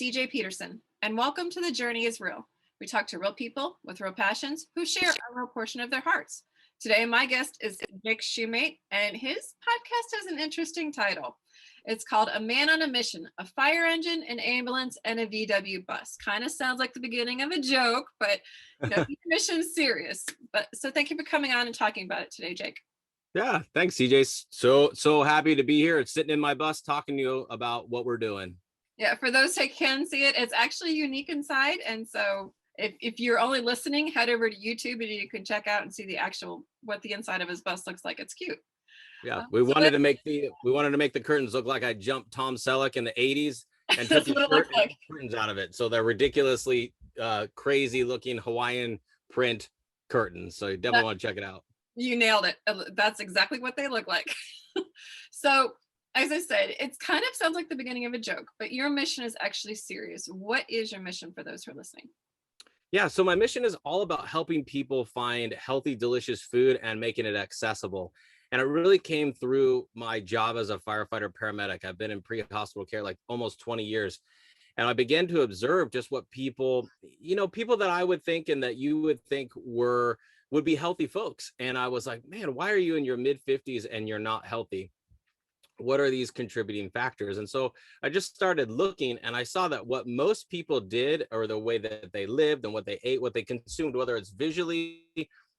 CJ Peterson, and welcome to The Journey is Real. We talk to real people with real passions who share a real portion of their hearts. Today, my guest is Jake Shumate, and his podcast has an interesting title. It's called A Man on a Mission, a fire engine, an ambulance, and a VW bus. Kind of sounds like the beginning of a joke, but the mission's serious. So thank you for coming on and talking about it today, Jake. Yeah, thanks, CJ. So happy to be here. It's sitting in my bus talking to you about what we're doing. Yeah, for those who can see it, it's actually unique inside. And so if you're only listening, head over to YouTube and you can check out and see what the inside of his bus looks like. It's cute. Yeah, we wanted to make the curtains look like I jumped Tom Selleck in the 80s and took his shirt and curtains out of it. So they're ridiculously crazy looking Hawaiian print curtains. So you definitely want to check it out. You nailed it. That's exactly what they look like. So as I said, it kind of sounds like the beginning of a joke, but your mission is actually serious. What is your mission for those who are listening? Yeah, so my mission is all about helping people find healthy, delicious food and making it accessible. And it really came through my job as a firefighter paramedic. I've been in pre-hospital care like almost 20 years. And I began to observe just what people that I would think and that you would think would be healthy folks. And I was like, man, why are you in your mid 50s and you're not healthy? What are these contributing factors? And so I just started looking, and I saw that what most people did, or the way that they lived and what they ate, what they consumed, whether it's visually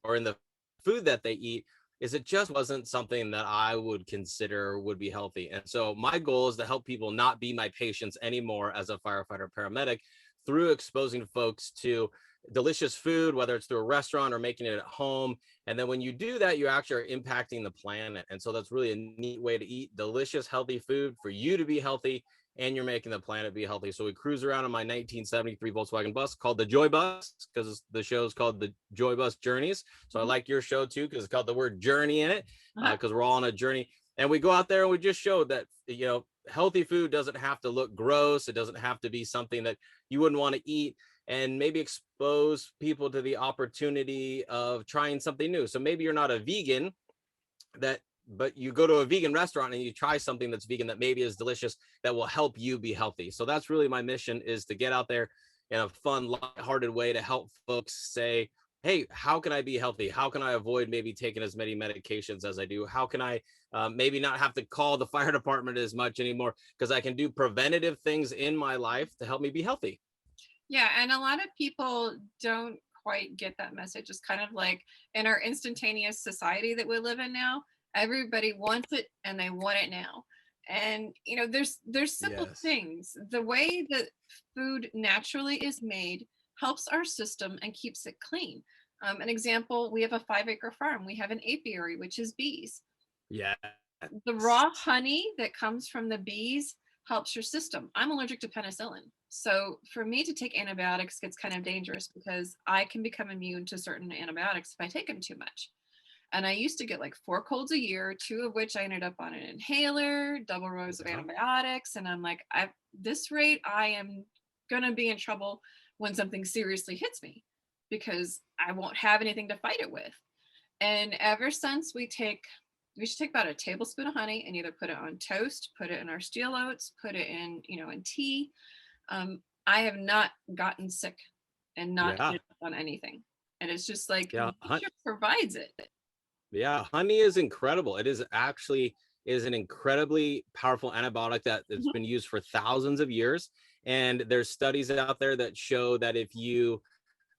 or in the food that they eat, is it just wasn't something that I would consider would be healthy. And so my goal is to help people not be my patients anymore as a firefighter paramedic through exposing folks to delicious food, whether it's through a restaurant or making it at home. And then when you do that, you actually are impacting the planet. And so that's really a neat way to eat delicious, healthy food for you to be healthy, and you're making the planet be healthy. So we cruise around in my 1973 Volkswagen bus called the Joy Bus, because the show is called the Joy Bus Journeys. So I like your show too, because it's got the word journey in it, because we're all on a journey. And we go out there and we just show that, healthy food doesn't have to look gross. It doesn't have to be something that you wouldn't want to eat, and maybe expose people to the opportunity of trying something new. So maybe you're not a vegan, but you go to a vegan restaurant and you try something that's vegan that maybe is delicious, that will help you be healthy. So that's really my mission, is to get out there in a fun, lighthearted way to help folks say, hey, how can I be healthy? How can I avoid maybe taking as many medications as I do? How can I maybe not have to call the fire department as much anymore, because I can do preventative things in my life to help me be healthy. Yeah, and a lot of people don't quite get that message. It's kind of like in our instantaneous society that we live in now, everybody wants it and they want it now. And there's simple things. The way that food naturally is made helps our system and keeps it clean. An example, we have a 5-acre farm. We have an apiary, which is bees. Yeah. The raw honey that comes from the bees helps your system. I'm allergic to penicillin. So for me to take antibiotics gets kind of dangerous, because I can become immune to certain antibiotics if I take them too much. And I used to get like 4 colds a year, 2 of which I ended up on an inhaler, double rows of antibiotics. And I'm like, at this rate, I am going to be in trouble when something seriously hits me, because I won't have anything to fight it with. And ever since we should take about a tablespoon of honey and either put it on toast, put it in our steel oats, put it in, in tea. I have not gotten sick and not on anything. And it's just like, nature provides it. Yeah, honey is incredible. It is an incredibly powerful antibiotic that's been used for thousands of years. And there's studies out there that show that if you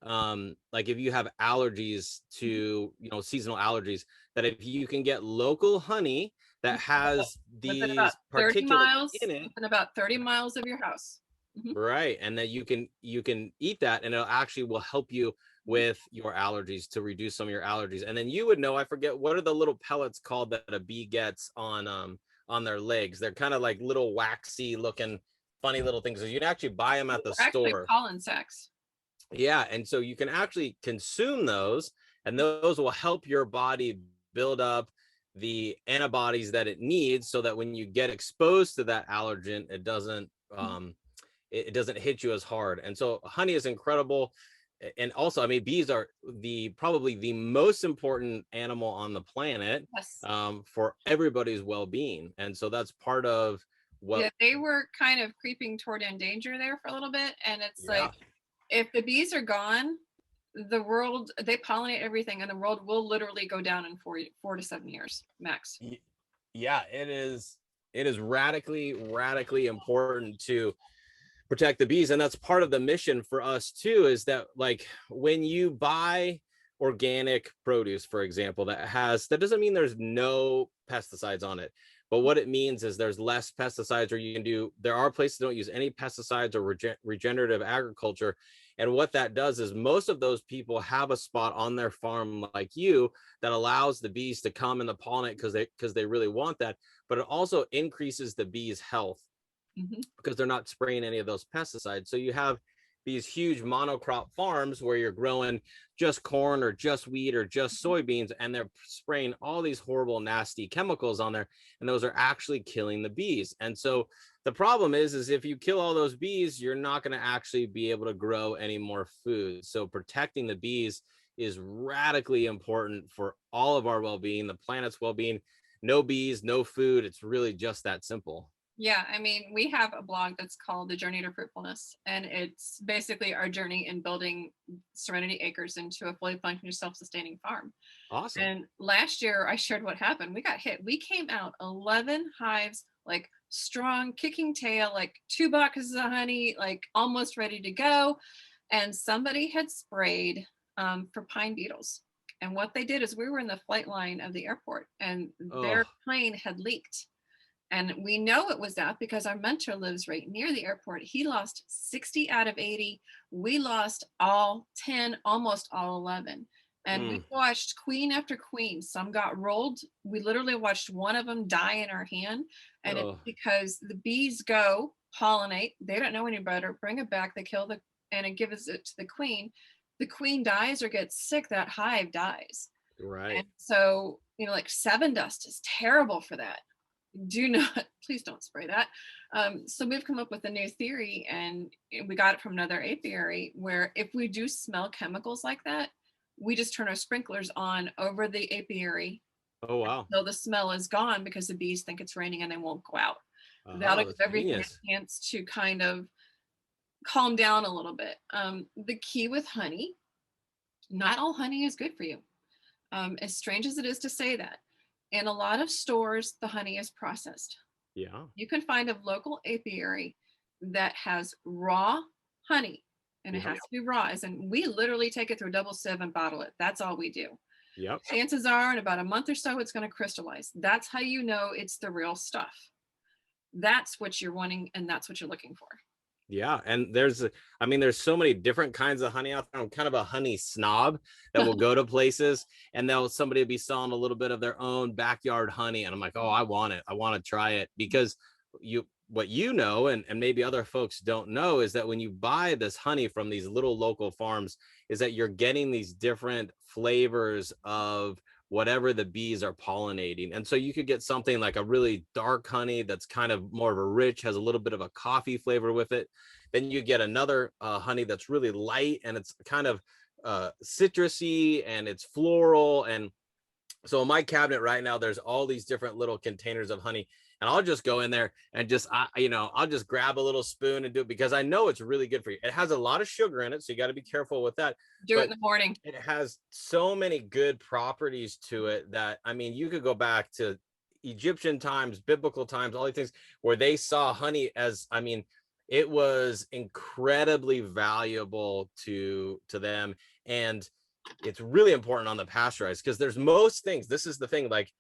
have allergies to, seasonal allergies, that if you can get local honey that has these particulates in it, within about 30 miles of your house. Right. And that you can eat that, and it actually will help you with your allergies, to reduce some of your allergies. And then you would know, I forget, what are the little pellets called that a bee gets on their legs? They're kind of like little waxy looking, funny little things. You can actually buy them at the store. Actually, pollen sacs. Yeah. And so you can actually consume those, and those will help your body build up the antibodies that it needs, so that when you get exposed to that allergen, it doesn't hit you as hard. And so honey is incredible. And also, I mean, bees are probably the most important animal on the planet, for everybody's well-being. And so that's part of what? Yeah, they were kind of creeping toward endanger there for a little bit. And it's Yeah. like, if the bees are gone, the world, they pollinate everything, and the world will literally go down in 4 to 7 years max. Yeah, it is radically important to protect the bees, and that's part of the mission for us too, is that like when you buy organic produce, for example, that doesn't mean there's no pesticides on it, but what it means is there's less pesticides, or there are places that don't use any pesticides, or regenerative agriculture. And what that does is most of those people have a spot on their farm like you that allows the bees to come and the pollinate because they really want that, but it also increases the bees health Hmm. because they're not spraying any of those pesticides. So you have these huge monocrop farms where you're growing just corn or just wheat or just soybeans, and they're spraying all these horrible, nasty chemicals on there, and those are actually killing the bees. And so the problem is if you kill all those bees, you're not going to actually be able to grow any more food. So protecting the bees is radically important for all of our well-being, the planet's well-being. No bees, no food. It's really just that simple. Yeah, I mean, we have a blog that's called The Journey to Fruitfulness, and it's basically our journey in building Serenity Acres into a fully functioning, self-sustaining farm. Awesome. And last year, I shared what happened. We got hit. We came out 11 hives, like strong, kicking tail, like 2 boxes of honey, like almost ready to go. And somebody had sprayed for pine beetles. And what they did is, we were in the flight line of the airport, and Oh, their plane had leaked. And we know it was that because our mentor lives right near the airport. He lost 60 out of 80. We lost all 10, almost all 11. And we mm, watched queen after queen. Some got rolled. We literally watched one of them die in our hand. And it's oh, because the bees go pollinate. They don't know any better. Bring it back. They kill and it gives it to the queen. The queen dies or gets sick. That hive dies. And right. so, like seven dust is terrible for that. Do not, please don't spray that. So we've come up with a new theory, and we got it from another apiary, where if we do smell chemicals like that, we just turn our sprinklers on over the apiary Oh, wow. until the smell is gone, because the bees think it's raining and they won't go out. That'll Oh, give that's everything genius. a chance to kind of calm down a little bit. The key with honey, not all honey is good for you. As strange as it is to say that, in a lot of stores, the honey is processed. Yeah. You can find a local apiary that has raw honey, and it Yep. has to be raw. As in, we literally take it through a double sieve and bottle it. That's all we do. Yep. Chances are, in about a month or so, it's going to crystallize. That's how you know it's the real stuff. That's what you're wanting, and that's what you're looking for. Yeah. And there's so many different kinds of honey out there. I'm kind of a honey snob that will go to places and somebody will be selling a little bit of their own backyard honey. And I'm like, oh, I want it. I want to try it because what you know, and maybe other folks don't know, is that when you buy this honey from these little local farms, is that you're getting these different flavors of whatever the bees are pollinating. And so you could get something like a really dark honey that's kind of more of a rich, has a little bit of a coffee flavor with it. Then you get another honey that's really light and it's kind of citrusy and it's floral. And so in my cabinet right now, there's all these different little containers of honey, and I'll just go in there and I'll just grab a little spoon and do it because I know it's really good for you. It has a lot of sugar in it, so you got to be careful with that. Do it in But the morning. it has so many good properties to it that, I mean, you could go back to Egyptian times, biblical times, all these things where they saw honey as, I mean, it was incredibly valuable to them. And it's really important on the pasteurized because there's most things. This is the thing, like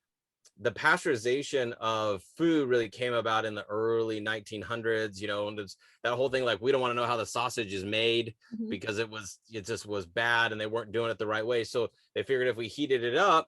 the pasteurization of food really came about in the early 1900s, and it's that whole thing, like we don't want to know how the sausage is made Mhm. because it just was bad and they weren't doing it the right way. So they figured if we heated it up,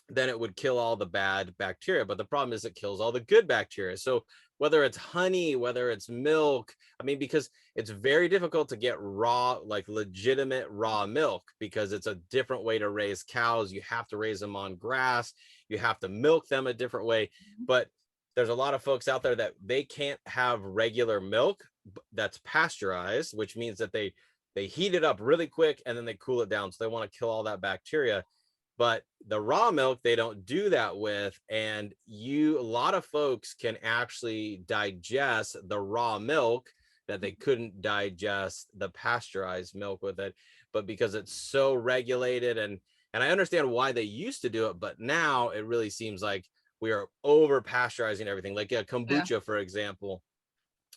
then it would kill all the bad bacteria. But the problem is it kills all the good bacteria. So whether it's honey, whether it's milk, I mean, because it's very difficult to get raw, like legitimate raw milk, because it's a different way to raise cows. You have to raise them on grass. You have to milk them a different way. But there's a lot of folks out there that they can't have regular milk that's pasteurized, which means that they heat it up really quick and then they cool it down. So they want to kill all that bacteria. but the raw milk they don't do that with. And a lot of folks can actually digest the raw milk that they couldn't digest the pasteurized milk with it. But because it's so regulated, and I understand why they used to do it, but now it really seems like we are over pasteurizing everything. Like a Yeah. kombucha, for example.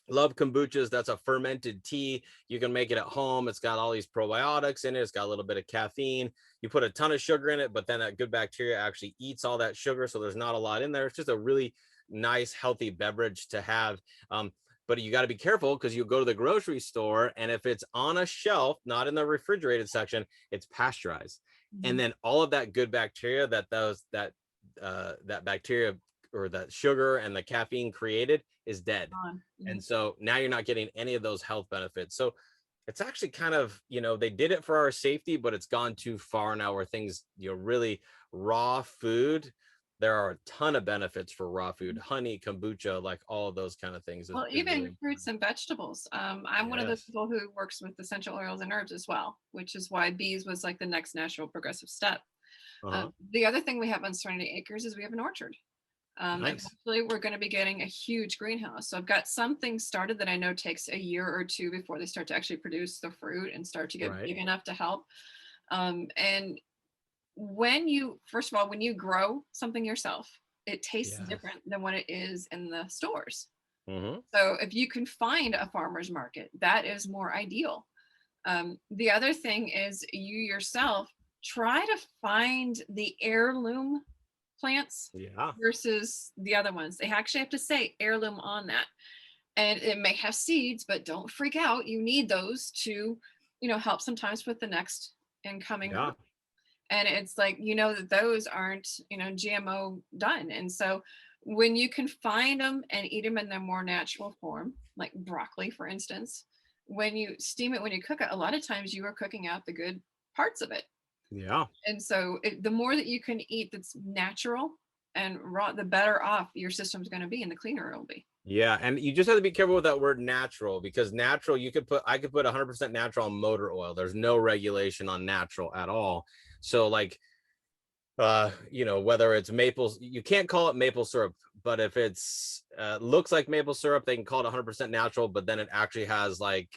Love kombuchas. That's a fermented tea. You can make it at home. It's got all these probiotics in it. It's got a little bit of caffeine. You put a ton of sugar in it, but then that good bacteria actually eats all that sugar. So there's not a lot in there. It's just a really nice, healthy beverage to have. But you got to be careful because you go to the grocery store, and if it's on a shelf, not in the refrigerated section, it's pasteurized. And then all of that good bacteria that bacteria or that sugar and the caffeine created is dead. And so now you're not getting any of those health benefits. So it's actually kind of, they did it for our safety, but it's gone too far now where things, really raw food, there are a ton of benefits for raw food, honey, kombucha, like all of those kind of things. Well, Is even really fruits and vegetables. I'm one of those yes. people who works with essential oils and herbs as well, which is why bees was like the next natural progressive step. Uh-huh. The other thing we have on Serenity Acres is we have an orchard. Nice. Eventually, we're going to be getting a huge greenhouse. So I've got some things started that I know takes a year or two before they start to actually produce the fruit and start to get Right. big enough to help. And first of all, when you grow something yourself, it tastes Yes. different than what it is in the stores. Mm-hmm. So if you can find a farmer's market, that is more ideal. The other thing is you yourself try to find the heirloom plants Yeah. versus the other ones. They actually have to say heirloom on that. And it may have seeds, but don't freak out. You need those to, help sometimes with the next incoming Yeah. group. And it's like, that those aren't, GMO done. And so when you can find them and eat them in their more natural form, like broccoli, for instance, when you steam it, when you cook it, a lot of times you are cooking out the good parts of it. Yeah. And so the more that you can eat that's natural and raw, the better off your system's going to be and the cleaner it'll be. Yeah, and you just have to be careful with that word natural, because natural, I could put 100% natural on motor oil. There's no regulation on natural at all. So like, whether it's maple, you can't call it maple syrup, but if it's looks like maple syrup, they can call it 100% natural, but then it actually has like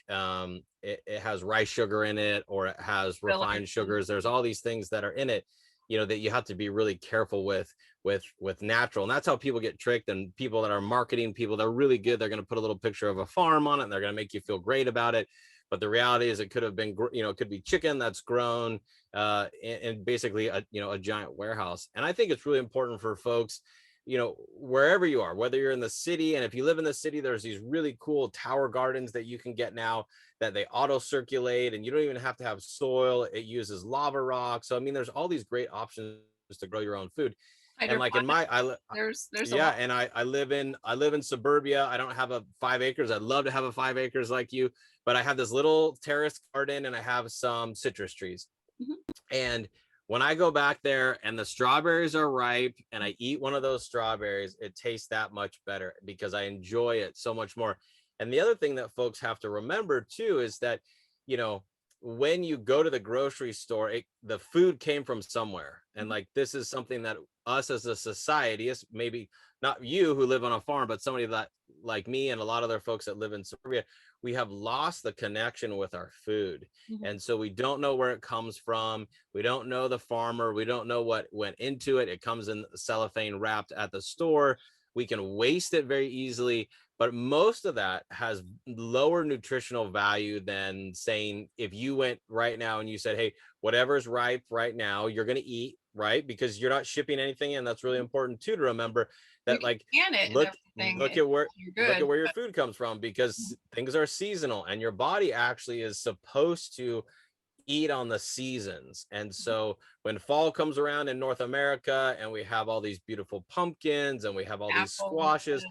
it has rice sugar in it, or it has refined sugars. There's all these things that are in it, that you have to be really careful with natural. And that's how people get tricked. And people that are marketing, people that are really good, they're going to put a little picture of a farm on it, and they're going to make you feel great about it. But the reality is it could have been, it could be chicken that's grown in basically a giant warehouse. And I think it's really important for folks, wherever you are, whether you're in the city, and if you live in the city, there's these really cool tower gardens that you can get now that they auto circulate, and you don't even have to have soil. It uses lava rock. So, I mean, there's all these great options to grow your own food. And like there's a yeah, lot. and I live in suburbia. I don't have a 5 acres. I'd love to have a 5 acres like you, but I have this little terrace garden, and I have some citrus trees. And when I go back there and the strawberries are ripe and I eat one of those strawberries, it tastes that much better because I enjoy it so much more. And the other thing that folks have to remember too is that, when you go to the grocery store, the food came from somewhere. And like, this is something that us as a society, is maybe not you who live on a farm, but somebody that like me and a lot of other folks that live in suburbia, we have lost the connection with our food. And so we don't know where it comes from. We don't know the farmer. We don't know what went into it. It comes in cellophane wrapped at the store. We can waste it very easily, but most of that has lower nutritional value than saying, if you went right now and you said, hey, whatever's ripe right now, you're going to eat, right? Because you're not shipping anything. And that's really important too, to remember that, like, look at where your food comes from, because things are seasonal, and your body actually is supposed to eat on the seasons. And so when fall comes around in North America, and we have all these beautiful pumpkins, and we have all these squashes,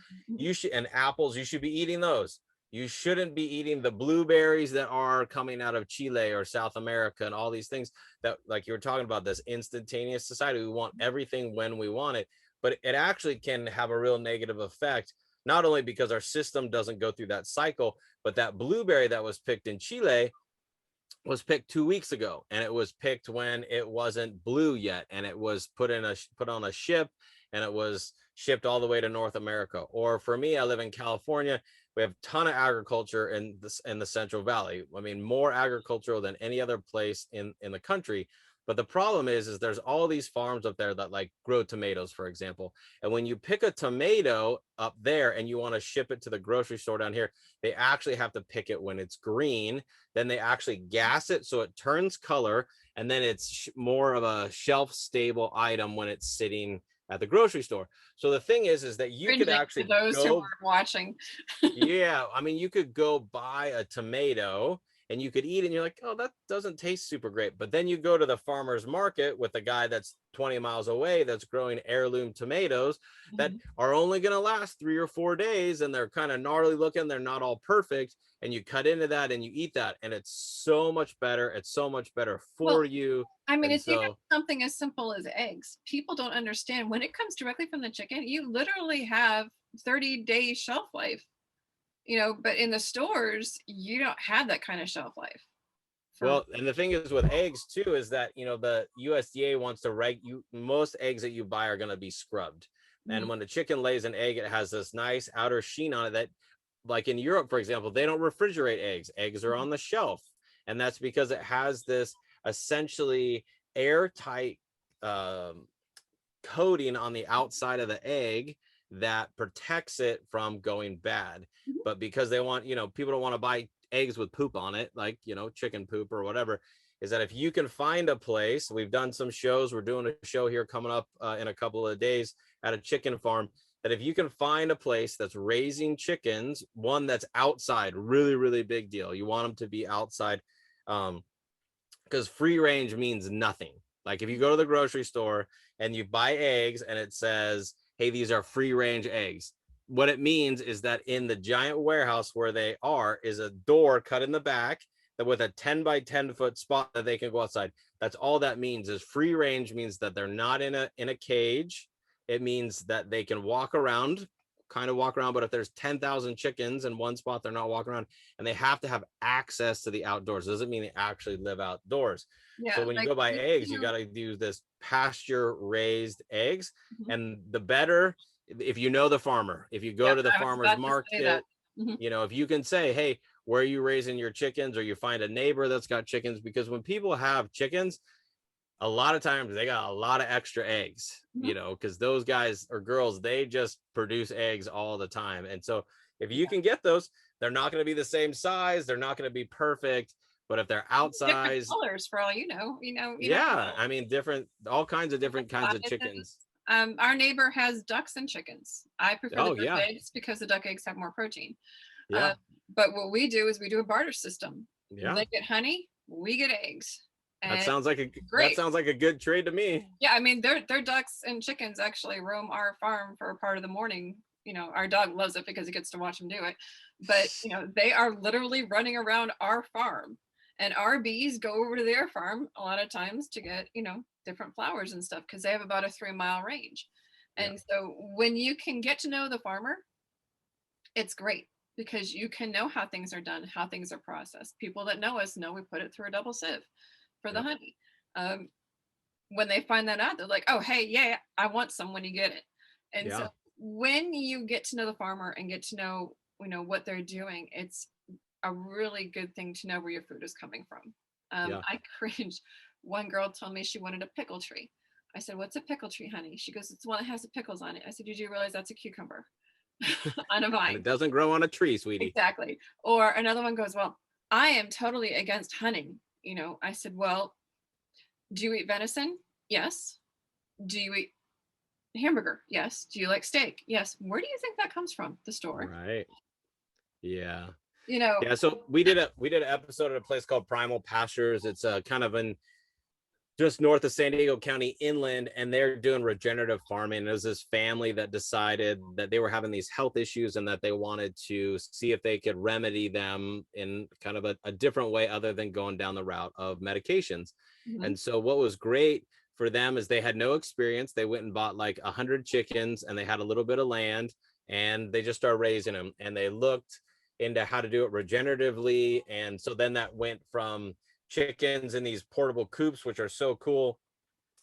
and apples, you should be eating those. You shouldn't be eating the blueberries that are coming out of Chile or South America, and all these things that, like you were talking about, this instantaneous society. We want everything when we want it, but it actually can have a real negative effect, not only because our system doesn't go through that cycle, but that blueberry that was picked in Chile was picked 2 weeks ago, and it was picked when it wasn't blue yet, and it was put on a ship, and it was shipped all the way to North America. Or for me, I live in California. We have a ton of agriculture in the Central Valley. I mean, more agricultural than any other place in the country. But the problem is there's all these farms up there that like grow tomatoes, for example. And when you pick a tomato up there and you want to ship it to the grocery store down here, they actually have to pick it when it's green. Then they actually gas it so it turns color, and then it's more of a shelf stable item when it's sitting at the grocery store. So the thing is that you could actually those who go, are watching. yeah, I mean, you could go buy a tomato and you could eat it and you're like, oh, that doesn't taste super great. But then you go to the farmer's market with the guy that's 20 miles away that's growing heirloom tomatoes that are only going to last 3 or 4 days, and they're kind of gnarly looking, they're not all perfect, and you cut into that and you eat that, and it's so much better. It's so much better for you. I mean, And it's even so something as simple as eggs. People don't understand when it comes directly from the chicken, you literally have 30-day shelf life, but in the stores, you don't have that kind of shelf life. well, and the thing is with eggs too, is that, the USDA wants to most eggs that you buy are going to be scrubbed. And when the chicken lays an egg, it has this nice outer sheen on it that, like in Europe, for example, they don't refrigerate eggs. Eggs are on the shelf. And that's because it has this essentially airtight coating on the outside of the egg that protects it from going bad. But because they want, people don't want to buy eggs with poop on it, like, chicken poop or whatever, is that if you can find a place, we've done some shows, we're doing a show here coming up in a couple of days at a chicken farm, that if you can find a place that's raising chickens, one that's outside, really, really big deal. You want them to be outside, because free range means nothing. Like if you go to the grocery store and you buy eggs and it says, hey, these are free range eggs, what it means is that in the giant warehouse where they are is a door cut in the back that with a 10 by 10 foot spot that they can go outside. That's all that means. Is free range means that they're not in a cage. It means that they can walk around, but if there's 10,000 chickens in one spot, they're not walking around, and they have to have access to the outdoors. It doesn't mean they actually live outdoors. Yeah, so when you go buy eggs, you got to do this pasture raised eggs. And the better, if you know the farmer, if you go to the farmer's market, if you can say, hey, where are you raising your chickens? Or you find a neighbor that's got chickens, because when people have chickens, a lot of times they got a lot of extra eggs, because those guys or girls, they just produce eggs all the time. And so if you can get those, they're not going to be the same size. They're not going to be perfect. But if they're outside, colors for all you know, yeah, I mean, all kinds of different kinds of chickens. Our neighbor has ducks and chickens. I prefer the duck eggs because the duck eggs have more protein. Yeah. But what we do is we do a barter system. Yeah. They get honey, we get eggs. That sounds like a good trade to me. Yeah, I mean, their ducks and chickens actually roam our farm for a part of the morning. Our dog loves it because he gets to watch them do it. But they are literally running around our farm, and our bees go over to their farm a lot of times to get different flowers and stuff, because they have about a 3-mile range. And so when you can get to know the farmer, it's great, because you can know how things are done, how things are processed. People that know us know we put it through a double sieve for the honey. When they find that out, they're like, oh, hey, yeah, I want some when you get it. And so when you get to know the farmer and get to know, what they're doing, it's a really good thing to know where your food is coming from. I cringe. One girl told me she wanted a pickle tree. I said, what's a pickle tree, honey? She goes, it's one that has the pickles on it. I said, did you realize that's a cucumber on a vine? And it doesn't grow on a tree, sweetie. Exactly. Or another one goes, well, I am totally against hunting. I said, well, do you eat venison? Yes. Do you eat hamburger? Yes. Do you like steak? Yes. Where do you think that comes from? The store. Right. Yeah. Yeah. So we did an episode at a place called Primal Pastures. It's kind of in just north of San Diego County inland, and they're doing regenerative farming. There's this family that decided that they were having these health issues and that they wanted to see if they could remedy them in kind of a different way other than going down the route of medications. And so what was great for them is they had no experience. They went and bought like 100 chickens, and they had a little bit of land, and they just started raising them, and they looked into how to do it regeneratively. And so then that went from chickens in these portable coops, which are so cool.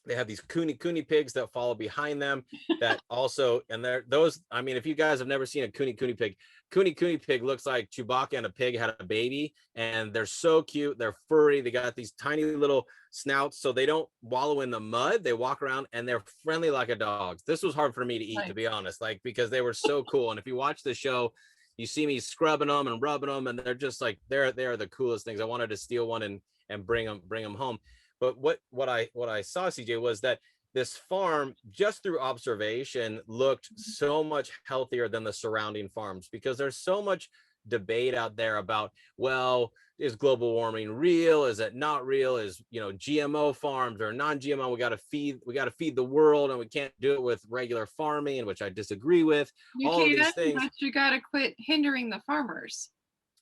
They have these cooney pigs that follow behind them that also, and they're those, I mean, if you guys have never seen a cooney pig looks like Chewbacca and a pig had a baby, and they're so cute. They're furry. They got these tiny little snouts, so they don't wallow in the mud. They walk around and they're friendly like a dog. This was hard for me to eat, to be honest, like, because they were so cool. And if you watch the show, you see me scrubbing them and rubbing them, and they're just like, they're the coolest things. I wanted to steal one and bring them home. But what I saw, CJ, was that this farm, just through observation, looked so much healthier than the surrounding farms, because there's so much debate out there about, well, is global warming real? Is it not real? Is, GMO farms or non-GMO? We got to feed the world, and we can't do it with regular farming, which I disagree with. You All of can, these things. but you got to quit hindering the farmers.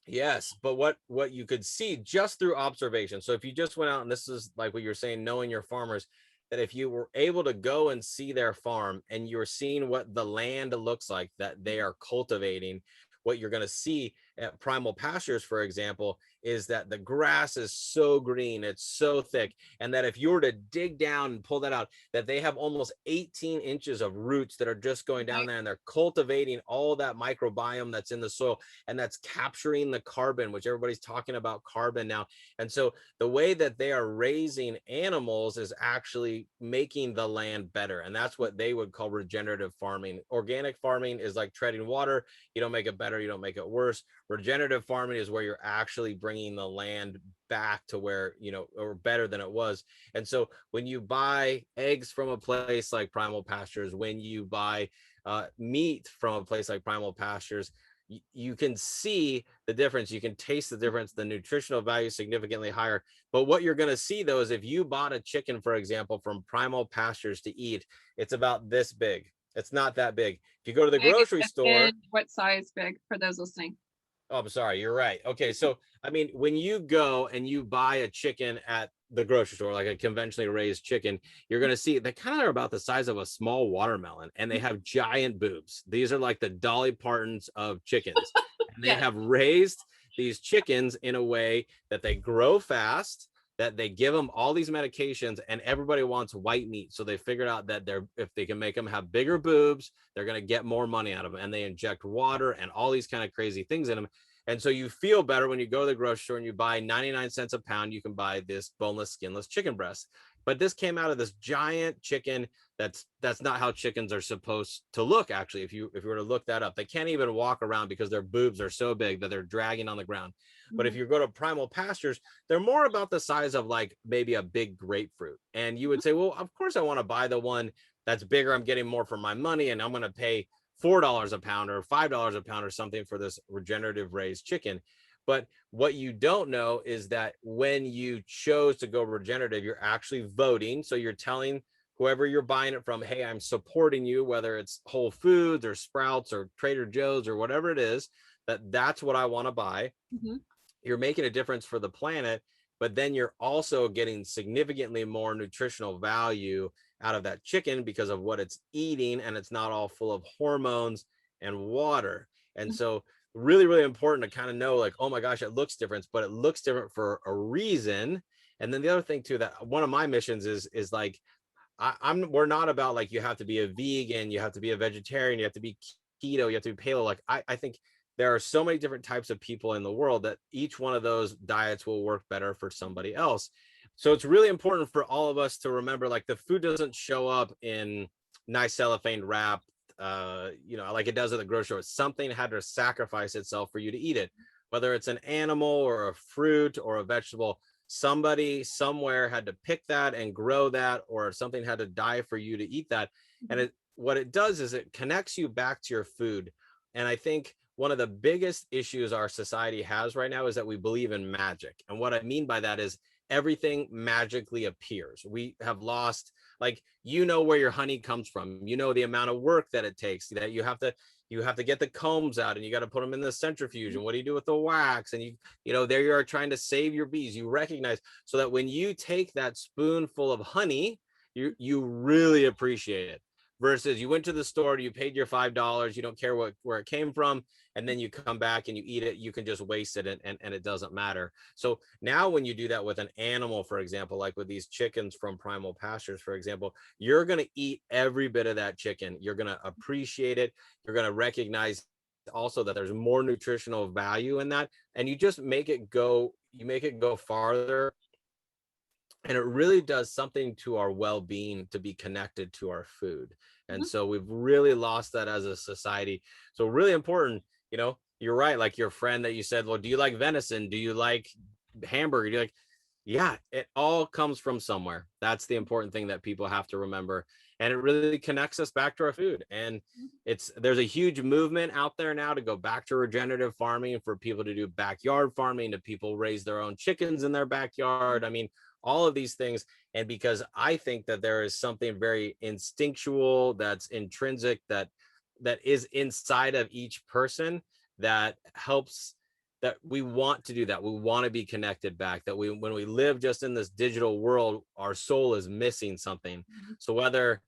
Yes, but what you could see just through observation. So if you just went out, and this is like what you're saying, knowing your farmers, that if you were able to go and see their farm and you're seeing what the land looks like that they are cultivating, what you're going to see at Primal Pastures, for example, is that the grass is so green, it's so thick, and that if you were to dig down and pull that out, that they have almost 18 inches of roots that are just going down there, and they're cultivating all that microbiome that's in the soil, and that's capturing the carbon, which everybody's talking about carbon now. And so the way that they are raising animals is actually making the land better, and that's what they would call regenerative farming. Organic farming is like treading water. You don't make it better, you don't make it worse. Regenerative farming is where you're actually bringing the land back to where, or better than it was. And so when you buy eggs from a place like Primal Pastures, when you buy meat from a place like Primal Pastures, you can see the difference. You can taste the difference. The nutritional value is significantly higher. But what you're going to see, though, is if you bought a chicken, for example, from Primal Pastures to eat, it's about this big. It's not that big. If you go to the grocery store. What size big for those listening? Oh, I'm sorry. You're right. Okay. So, I mean, when you go and you buy a chicken at the grocery store, like a conventionally raised chicken, you're going to see they kind of are about the size of a small watermelon, and they have giant boobs. These are like the Dolly Partons of chickens. And they have raised these chickens in a way that they grow fast, that they give them all these medications, and everybody wants white meat. So they figured out that if they can make them have bigger boobs, they're going to get more money out of them. And they inject water and all these kind of crazy things in them. And so you feel better when you go to the grocery store and you buy 99 cents a pound, you can buy this boneless, skinless chicken breast. But this came out of this giant chicken. That's not how chickens are supposed to look. Actually, if you were to look that up, they can't even walk around because their boobs are so big that they're dragging on the ground. But if you go to Primal Pastures, they're more about the size of like maybe a big grapefruit. And you would say, well, of course I want to buy the one that's bigger. I'm getting more for my money, and I'm going to pay $4 a pound or $5 a pound or something for this regenerative raised chicken. But what you don't know is that when you chose to go regenerative, you're actually voting. So you're telling whoever you're buying it from, hey, I'm supporting you, whether it's Whole Foods or Sprouts or Trader Joe's or whatever it is, that's what I want to buy. You're making a difference for the planet, but then you're also getting significantly more nutritional value out of that chicken because of what it's eating, and it's not all full of hormones and water. And so really, really important to kind of know, like, oh my gosh, it looks different, but it looks different for a reason. And then the other thing too, that one of my missions is like, we're not about like, you have to be a vegan, you have to be a vegetarian, you have to be keto, you have to be paleo. Like I think there are so many different types of people in the world that each one of those diets will work better for somebody else. So it's really important for all of us to remember, like, the food doesn't show up in nice cellophane wrap, like it does at the grocery store. Something had to sacrifice itself for you to eat it, whether it's an animal or a fruit or a vegetable. Somebody somewhere had to pick that and grow that, or something had to die for you to eat that. And what it does is it connects you back to your food. And I think one of the biggest issues our society has right now is that we believe in magic. And what I mean by that is everything magically appears. We have lost, like, where your honey comes from, the amount of work that it takes, that you have to get the combs out, and you got to put them in the centrifuge. And what do you do with the wax? And there you are trying to save your bees. You recognize, so that when you take that spoonful of honey, you really appreciate it, versus you went to the store, you paid your $5, you don't care where it came from, and then you come back and you eat it, you can just waste it, and it doesn't matter. So now when you do that with an animal, for example, like with these chickens from Primal Pastures, for example, you're going to eat every bit of that chicken. You're going to appreciate it. You're going to recognize also that there's more nutritional value in that, and you just make it go, you make it go farther. And it really does something to our well-being to be connected to our food. And so we've really lost that as a society. So really important, you know, you're right. Like your friend that you said, well, do you like venison? Do you like hamburger? Do you like, yeah, it all comes from somewhere. That's the important thing that people have to remember. And it really connects us back to our food. And there's a huge movement out there now to go back to regenerative farming, for people to do backyard farming, to people raise their own chickens in their backyard. I mean, all of these things. And because I think that there is something very instinctual, that's intrinsic, that is inside of each person, that helps, that we want to do that. We want to be connected back, that when we live just in this digital world, our soul is missing something. So whether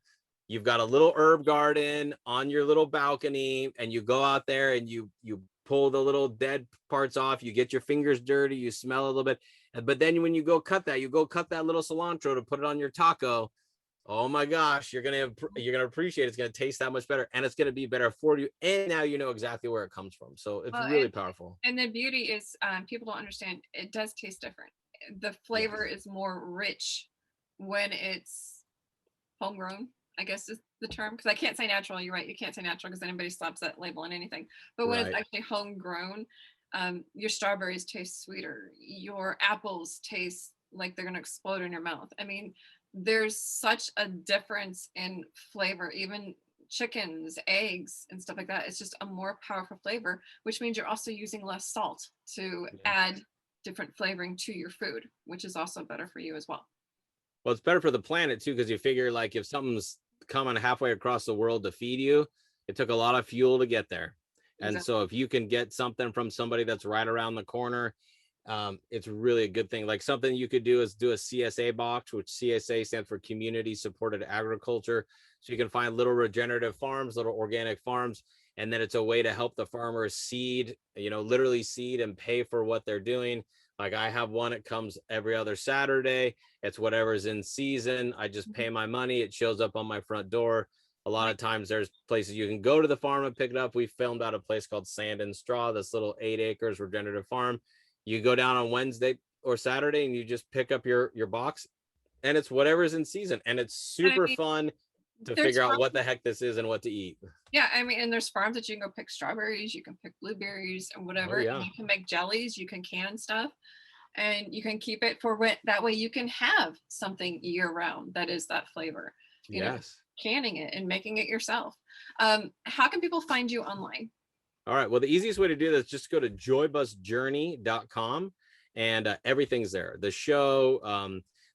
you've got a little herb garden on your little balcony and you go out there and you pull the little dead parts off, you get your fingers dirty, you smell a little bit, but then when you go cut that little cilantro to put it on your taco, oh my gosh, you're gonna appreciate it. It's gonna taste that much better, and it's gonna be better for you. And now you know exactly where it comes from. So it's really powerful. And the beauty is, people don't understand, it does taste different. The flavor is more rich when it's homegrown, I guess is the term, because I can't say natural. You're right, you can't say natural because anybody slaps that label on anything. But when it's actually homegrown, your strawberries taste sweeter. Your apples taste like they're going to explode in your mouth. I mean, there's such a difference in flavor. Even chickens, eggs, and stuff like that. It's just a more powerful flavor, which means you're also using less salt to add different flavoring to your food, which is also better for you as well. Well, it's better for the planet too, because you figure, like, if something's coming halfway across the world to feed you, it took a lot of fuel to get there. And so if you can get something from somebody that's right around the corner, it's really a good thing. Like, something you could do is do a CSA box, which CSA stands for Community Supported Agriculture. So you can find little regenerative farms, little organic farms, and then it's a way to help the farmers seed, literally seed and pay for what they're doing. Like, I have one, it comes every other Saturday. It's whatever's in season. I just pay my money. It shows up on my front door. A lot of times there's places you can go to the farm and pick it up. We filmed out a place called Sand and Straw, this little 8 acres regenerative farm. You go down on Wednesday or Saturday and you just pick up your box, and it's whatever's in season. And it's super fun to figure out what the heck this is and what to eat. Yeah, I mean, and there's farms that you can go pick strawberries, you can pick blueberries and whatever. And you can make jellies, you can can stuff, and you can keep it for that way you can have something year round that is that flavor. You know, canning it and making it yourself. How can people find you online? All right. Well, the easiest way to do this is just go to joybusjourney.com, and everything's there. The show,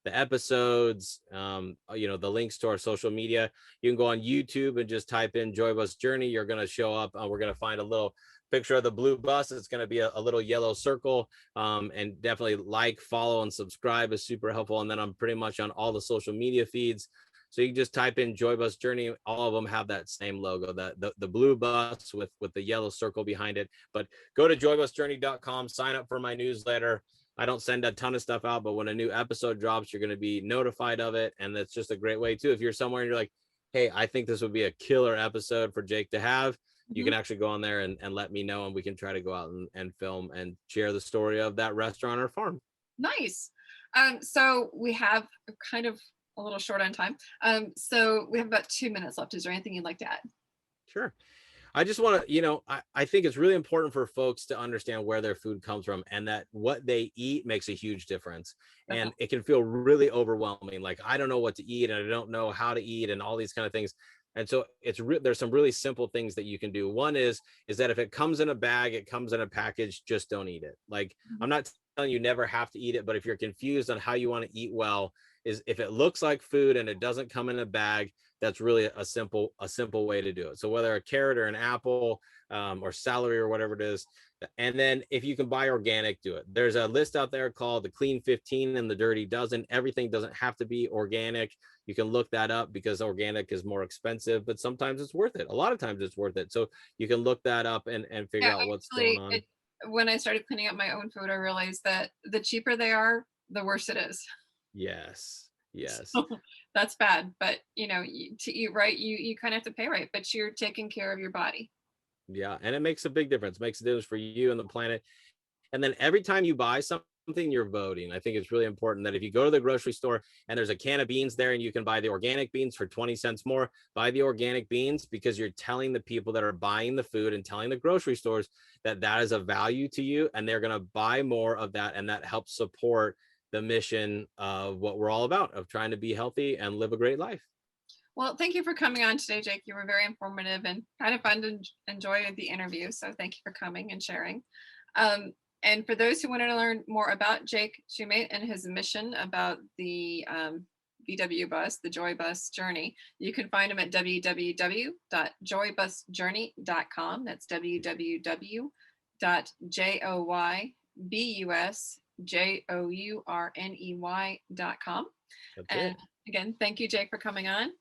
the episodes, the links to our social media. You can go on YouTube and just type in Joy Bus Journey. You're going to show up. We're going to find a little picture of the blue bus. It's going to be a little yellow circle, and definitely like, follow, and subscribe is super helpful. And then I'm pretty much on all the social media feeds. So you can just type in Joy Bus Journey. All of them have that same logo, the blue bus with the yellow circle behind it. But go to joybusjourney.com, sign up for my newsletter. I don't send a ton of stuff out, but when a new episode drops, you're going to be notified of it. And that's just a great way too. If you're somewhere and you're like, hey, I think this would be a killer episode for Jake to have, you can actually go on there and let me know, and we can try to go out and film and share the story of that restaurant or farm. Nice. So we have kind of a little short on time. So we have about 2 minutes left. Is there anything you'd like to add? Sure. I just want to, I think it's really important for folks to understand where their food comes from, and that what they eat makes a huge difference. And it can feel really overwhelming. Like, I don't know what to eat, and I don't know how to eat, and all these kind of things. And so there's some really simple things that you can do. One is that if it comes in a bag, it comes in a package, just don't eat it. Like, I'm not telling you never have to eat it, but if you're confused on how you want to eat well, is if it looks like food and it doesn't come in a bag, that's really a simple way to do it. So whether a carrot or an apple, or celery or whatever it is, and then if you can buy organic, do it. There's a list out there called the Clean 15 and the Dirty Dozen. Everything doesn't have to be organic. You can look that up because organic is more expensive, but sometimes it's worth it. A lot of times it's worth it. So you can look that up and figure Yeah, out what's going actually, on. when I started cleaning up my own food, I realized that the cheaper they are, the worse it is. Yes. Yes. So that's bad. But to eat right, you kind of have to pay right, but you're taking care of your body. Yeah. And it makes a big difference. Makes a difference for you and the planet. And then every time you buy something, you're voting. I think it's really important that if you go to the grocery store and there's a can of beans there and you can buy the organic beans for 20 cents more, buy the organic beans, because you're telling the people that are buying the food and telling the grocery stores that that is a value to you, and they're going to buy more of that. And that helps support the mission of what we're all about, of trying to be healthy and live a great life. Well, thank you for coming on today, Jake. You were very informative and kind of fun to enjoy the interview. So thank you for coming and sharing. Um, and for those who want to learn more about Jake Shumate and his mission about the VW bus, the Joy Bus Journey, you can find him at www.joybusjourney.com. That's www.joybusjourney.com. That's And it. again, thank you, Jake, for coming on.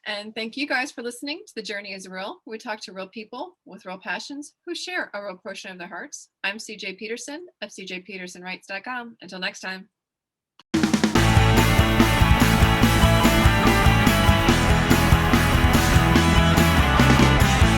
And thank you guys for listening to The Journey is Real. We talk to real people with real passions who share a real portion of their hearts. I'm CJ Peterson of cjpetersonwrites.com. Until next time.